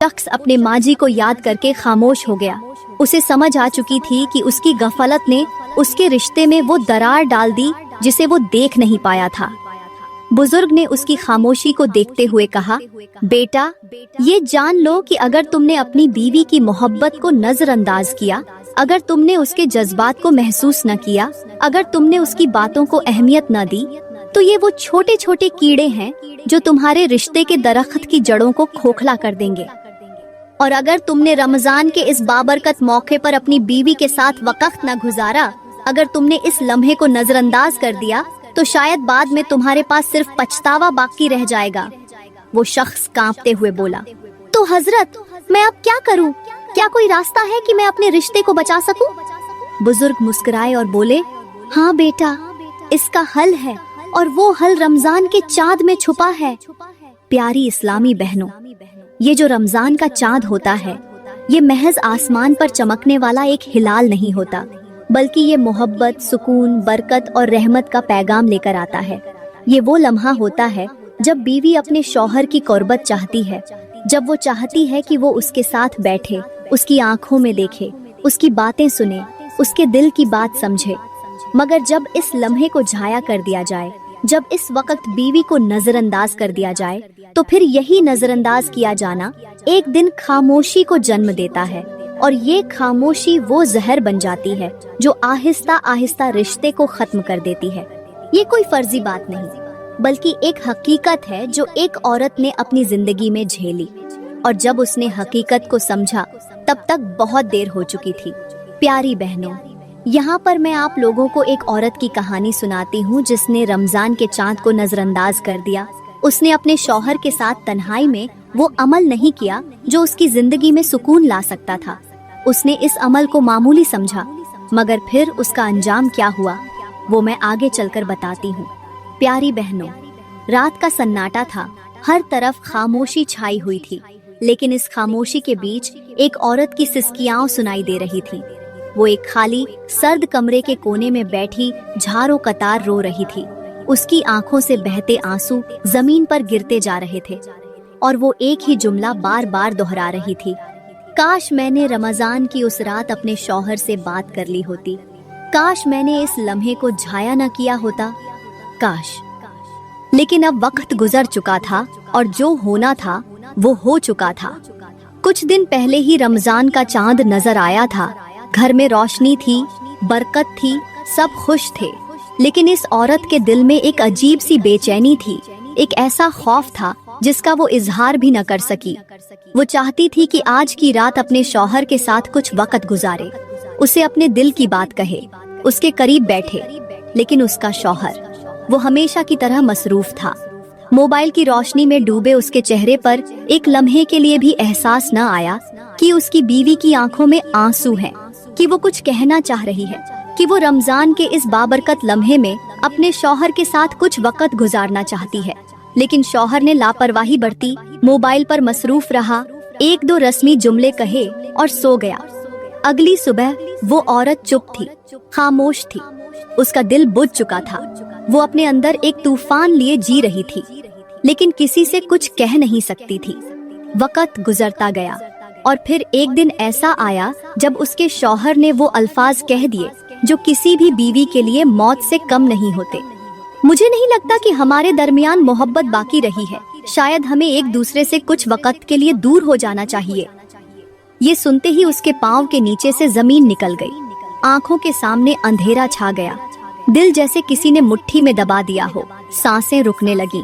शख्स अपने माजी को याद करके खामोश हो गया। उसे समझ आ चुकी थी कि उसकी गफलत ने उसके रिश्ते में वो दरार डाल दी जिसे वो देख नहीं पाया था। बुजुर्ग ने उसकी खामोशी को देखते हुए कहा, बेटा, ये जान लो कि अगर तुमने अपनी बीवी की मोहब्बत को नजरअंदाज किया, अगर तुमने उसके जज्बात को महसूस न किया, अगर तुमने उसकी बातों को अहमियत न दी, तो ये वो छोटे छोटे कीड़े हैं जो तुम्हारे रिश्ते के दरख्त की जड़ों को खोखला कर देंगे। और अगर तुमने रमजान के इस बाबरकत मौके पर अपनी बीवी के साथ वक्त न गुजारा, अगर तुमने इस लम्हे को नजरअंदाज कर दिया, तो शायद बाद में तुम्हारे पास सिर्फ पछतावा बाकी रह जाएगा। वो शख्स कांपते हुए बोला, तो हजरत, मैं अब क्या करूं? क्या कोई रास्ता है कि मैं अपने रिश्ते को बचा सकूं? बुजुर्ग मुस्कुराए और बोले, हाँ बेटा, इसका हल है, और वो हल रमजान के चाँद में छुपा है। प्यारी इस्लामी बहनों, ये जो रमजान का चाँद होता है, ये महज आसमान पर चमकने वाला एक हिलाल नहीं होता, बल्कि ये मोहब्बत, सुकून, बरकत और रहमत का पैगाम लेकर आता है। ये वो लम्हा होता है जब बीवी अपने शौहर की कुर्बत चाहती है, जब वो चाहती है कि वो उसके साथ बैठे, उसकी आंखों में देखे, उसकी बातें सुने, उसके दिल की बात समझे। मगर जब इस लम्हे को जाया कर दिया जाए, जब इस वक्त बीवी को नजरअंदाज कर दिया जाए, तो फिर यही नजरअंदाज किया जाना एक दिन खामोशी को जन्म देता है, और ये खामोशी वो जहर बन जाती है जो आहिस्ता आहिस्ता रिश्ते को खत्म कर देती है। ये कोई फर्जी बात नहीं, बल्कि एक हकीकत है जो एक औरत ने अपनी जिंदगी में झेली, और जब उसने हकीकत को समझा, तब तक बहुत देर हो चुकी थी। प्यारी बहनों, यहाँ पर मैं आप लोगों को एक औरत की कहानी सुनाती हूँ जिसने रमजान के चाँद को नजरअंदाज कर दिया। उसने अपने शौहर के साथ तन्हाई में वो अमल नहीं किया जो उसकी जिंदगी में सुकून ला सकता था। उसने इस अमल को मामूली समझा, मगर फिर उसका अंजाम क्या हुआ, वो मैं आगे चलकर बताती हूँ। प्यारी बहनों, रात का सन्नाटा था, हर तरफ खामोशी छाई हुई थी, लेकिन इस खामोशी के बीच एक औरत की सिसकियां सुनाई दे रही थी। वो एक खाली सर्द कमरे के कोने में बैठी झारों कतार रो रही थी। उसकी आंखों से बहते आंसू जमीन पर गिरते जा रहे थे, और वो एक ही जुमला बार बार दोहरा रही थी, काश मैंने रमजान की उस रात अपने शौहर से बात कर ली होती, काश मैंने इस लम्हे को झाया न किया होता, काश। लेकिन अब वक्त गुजर चुका था, और जो होना था वो हो चुका था। कुछ दिन पहले ही रमजान का चांद नजर आया था। घर में रोशनी थी, बरकत थी, सब खुश थे, लेकिन इस औरत के दिल में एक अजीब सी बेचैनी थी, एक ऐसा खौफ था जिसका वो इजहार भी न कर सकी। वो चाहती थी कि आज की रात अपने शौहर के साथ कुछ वक्त गुजारे, उसे अपने दिल की बात कहे, उसके करीब बैठे, लेकिन उसका शौहर वो हमेशा की तरह मसरूफ था। मोबाइल की रोशनी में डूबे उसके चेहरे पर एक लम्हे के लिए भी एहसास न आया कि उसकी बीवी की आंखों में आंसू हैं, कि वो कुछ कहना चाह रही है, कि वो रमजान के इस बाबरकत लम्हे में अपने शौहर के साथ कुछ वक्त गुजारना चाहती है। लेकिन शौहर ने लापरवाही बरती, मोबाइल पर मसरूफ रहा, एक दो रस्मी जुमले कहे और सो गया। अगली सुबह वो औरत चुप थी, खामोश थी, उसका दिल बुझ चुका था। वो अपने अंदर एक तूफान लिए जी रही थी, लेकिन किसी से कुछ कह नहीं सकती थी। वक्त गुजरता गया, और फिर एक दिन ऐसा आया जब उसके शौहर ने वो अल्फाज कह दिए जो किसी भी बीवी के लिए मौत से कम नहीं होते। मुझे नहीं लगता कि हमारे दरमियान मोहब्बत बाकी रही है, शायद हमें एक दूसरे से कुछ वक्त के लिए दूर हो जाना चाहिए। ये सुनते ही उसके पाँव के नीचे से जमीन निकल गई, आंखों के सामने अंधेरा छा गया, दिल जैसे किसी ने मुट्ठी में दबा दिया हो, सांसें रुकने लगी।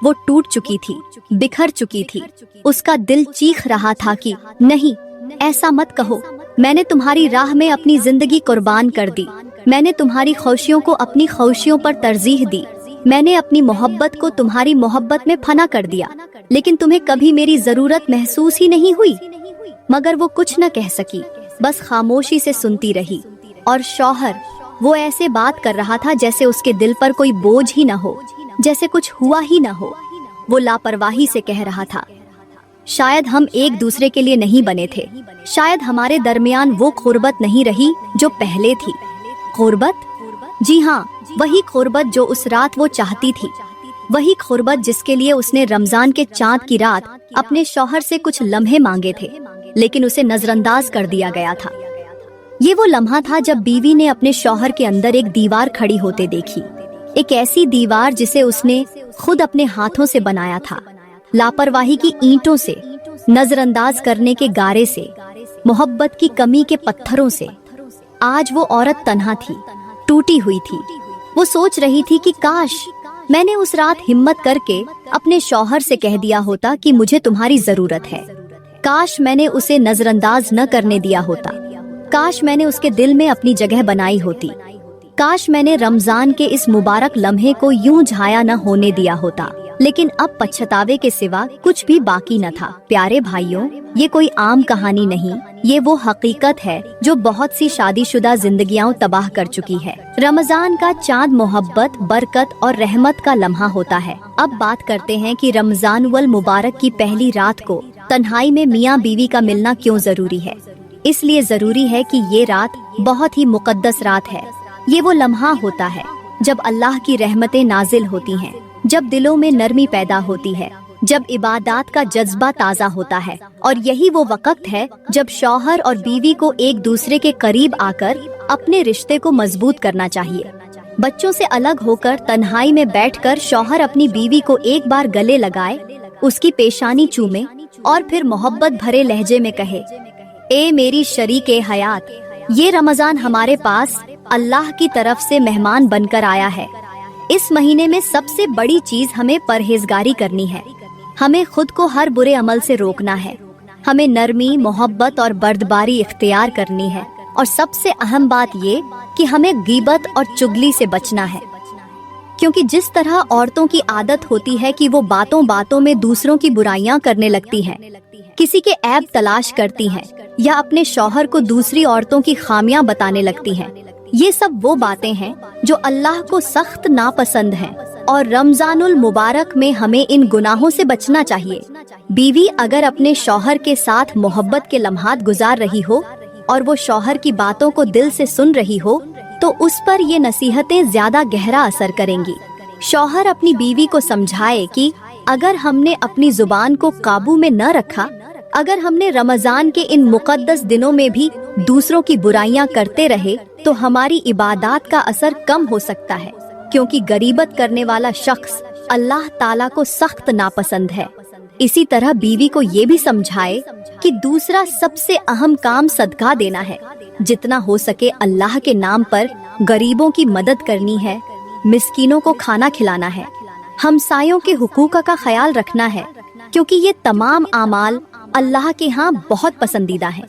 वो टूट चुकी थी, बिखर चुकी थी। उसका दिल चीख रहा था कि नहीं, ऐसा मत कहो, मैंने तुम्हारी राह में अपनी जिंदगी कुर्बान कर दी, मैंने तुम्हारी खुशियों को अपनी खुशियों पर तरजीह दी, मैंने अपनी मोहब्बत को तुम्हारी मोहब्बत में फना कर दिया, लेकिन तुम्हें कभी मेरी जरूरत महसूस ही नहीं हुई। मगर वो कुछ न कह सकी, बस खामोशी से सुनती रही। और शौहर वो ऐसे बात कर रहा था जैसे उसके दिल पर कोई बोझ ही न हो, जैसे कुछ हुआ ही न हो। वो लापरवाही से कह रहा था, शायद हम एक दूसरे के लिए नहीं बने थे, शायद हमारे दरमियान वो खुर्बत नहीं रही जो पहले थी। खुर्बत? जी हाँ, वही खुर्बत जो उस रात वो चाहती थी। वही खुर्बत जिसके लिए उसने रमजान के चांद की रात अपने शौहर से कुछ लम्हे मांगे थे, लेकिन उसे नजरअंदाज कर दिया गया था। ये वो लम्हा था जब बीवी ने अपने शौहर के अंदर एक दीवार खड़ी होते देखी, एक ऐसी दीवार जिसे उसने खुद अपने हाथों से बनाया था, लापरवाही की ईंटों से, नजरअंदाज करने के गारे से, मोहब्बत की कमी के पत्थरों से। आज वो औरत तन्हा थी, टूटी हुई थी। वो सोच रही थी कि काश मैंने उस रात हिम्मत करके अपने शौहर से कह दिया होता कि मुझे तुम्हारी जरूरत है। काश मैंने उसे नजरअंदाज न करने दिया होता। काश मैंने उसके दिल में अपनी जगह बनाई होती। काश मैंने रमजान के इस मुबारक लम्हे को यूं झाया न होने दिया होता। लेकिन अब पछतावे के सिवा कुछ भी बाकी न था। प्यारे भाइयों, ये कोई आम कहानी नहीं, ये वो हकीकत है जो बहुत सी शादीशुदा जिंदगियां तबाह कर चुकी है। रमजान का चांद मोहब्बत, बरकत और रहमत का लम्हा होता है। अब बात करते हैं कि रमजान वल मुबारक की पहली रात को तन्हाई में मियाँ बीवी का मिलना क्यों जरूरी है। इसलिए जरूरी है कि ये रात बहुत ही मुकद्दस रात है। ये वो लम्हा होता है जब अल्लाह की रहमतें नाजिल होती हैं, जब दिलों में नरमी पैदा होती है, जब इबादत का जज्बा ताज़ा होता है। और यही वो वक्त है जब शौहर और बीवी को एक दूसरे के करीब आकर अपने रिश्ते को मजबूत करना चाहिए। बच्चों से अलग होकर तन्हाई में बैठकर शौहर अपनी बीवी को एक बार गले लगाए, उसकी पेशानी चूमे और फिर मोहब्बत भरे लहजे में कहे, ए मेरी शरीके हयात, ये रमजान हमारे पास अल्लाह की तरफ से मेहमान बनकर आया है। इस महीने में सबसे बड़ी चीज हमें परहेजगारी करनी है। हमें खुद को हर बुरे अमल से रोकना है। हमें नरमी, मोहब्बत और बर्दबारी इख्तियार करनी है। और सबसे अहम बात ये कि हमें गीबत और चुगली से बचना है, क्योंकि जिस तरह औरतों की आदत होती है कि वो बातों बातों में दूसरों की बुराइयां करने लगती हैं, किसी के ऐब तलाश करती हैं या अपने शौहर को दूसरी औरतों की खामियां बताने लगती हैं। ये सब वो बातें हैं जो अल्लाह को सख्त नापसंद हैं और रमजानुल मुबारक में हमें इन गुनाहों से बचना चाहिए। बीवी अगर अपने शौहर के साथ मोहब्बत के लम्हात गुजार रही हो और वो शौहर की बातों को दिल से सुन रही हो, तो उस पर ये नसीहतें ज्यादा गहरा असर करेंगी। शौहर अपनी बीवी को समझाए कि अगर हमने अपनी जुबान को काबू में न रखा, अगर हमने रमजान के इन मुकद्दस दिनों में भी दूसरों की बुराइयां करते रहे, तो हमारी इबादत का असर कम हो सकता है, क्योंकि गरीबत करने वाला शख्स अल्लाह ताला को सख्त नापसंद है। इसी तरह बीवी को ये भी समझाए कि दूसरा सबसे अहम काम सदका देना है। जितना हो सके अल्लाह के नाम पर गरीबों की मदद करनी है, मिस्कीनों को खाना खिलाना है, हमसायों के हुकूक का ख्याल रखना है, क्योंकि ये तमाम आमाल अल्लाह के यहाँ बहुत पसंदीदा है।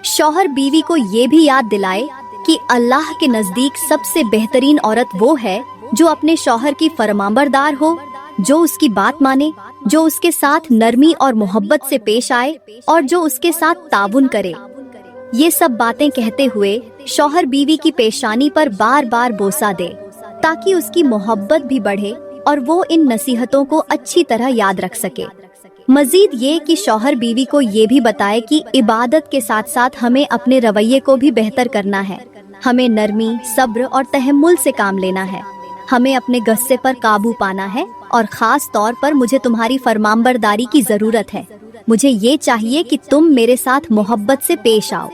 शौहर बीवी को ये भी याद दिलाए कि अल्लाह के नजदीक सबसे बेहतरीन औरत वो है जो अपने शौहर की फरमाबरदार हो, जो उसकी बात माने, जो उसके साथ नरमी और मोहब्बत से पेश आए और जो उसके साथ ताउन करे। ये सब बातें कहते हुए शौहर बीवी की पेशानी पर बार बार बोसा दे, ताकि उसकी मोहब्बत भी बढ़े और वो इन नसीहतों को अच्छी तरह याद रख सके। मजीद ये कि शौहर बीवी को ये भी बताए कि इबादत के साथ साथ हमें अपने रवैये को भी बेहतर करना है। हमें नरमी, सब्र और तहम्मुल से काम लेना है। हमें अपने गुस्से पर काबू पाना है और खास तौर पर मुझे तुम्हारी फरमाबरदारी की जरूरत है। मुझे ये चाहिए कि तुम मेरे साथ मोहब्बत से पेश आओ,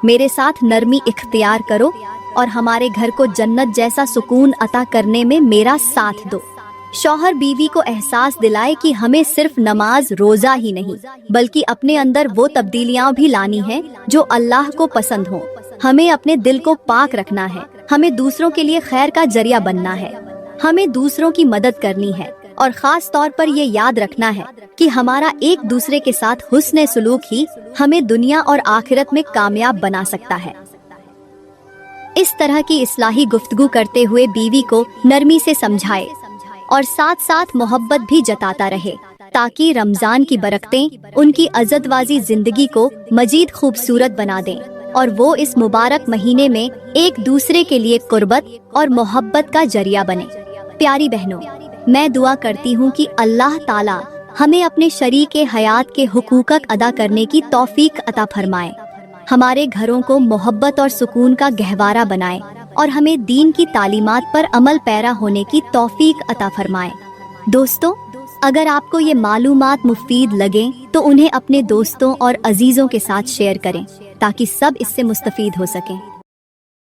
मेरे साथ नरमी इख्तियार करो और हमारे घर को जन्नत जैसा सुकून अता करने में मेरा साथ दो। शौहर बीवी को एहसास दिलाए कि हमें सिर्फ नमाज रोजा ही नहीं, बल्कि अपने अंदर वो तब्दीलियां भी लानी है जो अल्लाह को पसंद हो। हमें अपने दिल को पाक रखना है, हमें दूसरों के लिए खैर का जरिया बनना है, हमें दूसरों की मदद करनी है और खास तौर पर ये याद रखना है कि हमारा एक दूसरे के साथ हुस्न सलूक ही हमें दुनिया और आखिरत में कामयाब बना सकता है। इस तरह की इस्लाही गुफ्तगू करते हुए बीवी को नरमी से समझाए और साथ साथ मोहब्बत भी जताता रहे, ताकि रमजान की बरकतें उनकी अज़दवाजी जिंदगी को मजीद खूबसूरत बना दें और वो इस मुबारक महीने में एक दूसरे के लिए कुर्बत और मोहब्बत का जरिया बने। प्यारी बहनों, मैं दुआ करती हूँ कि अल्लाह ताला हमें अपने शरीके हयात के हुकूक अदा करने की तौफीक अता फरमाए, हमारे घरों को मोहब्बत और सुकून का गहवारा बनाए और हमें दीन की तालीमात पर अमल पैरा होने की तौफीक अता फरमाए। دوستوں، اگر آپ کو یہ معلومات مفید لگیں تو انہیں اپنے دوستوں اور عزیزوں کے ساتھ شیئر کریں تاکہ سب اس سے مستفید ہو سکیں۔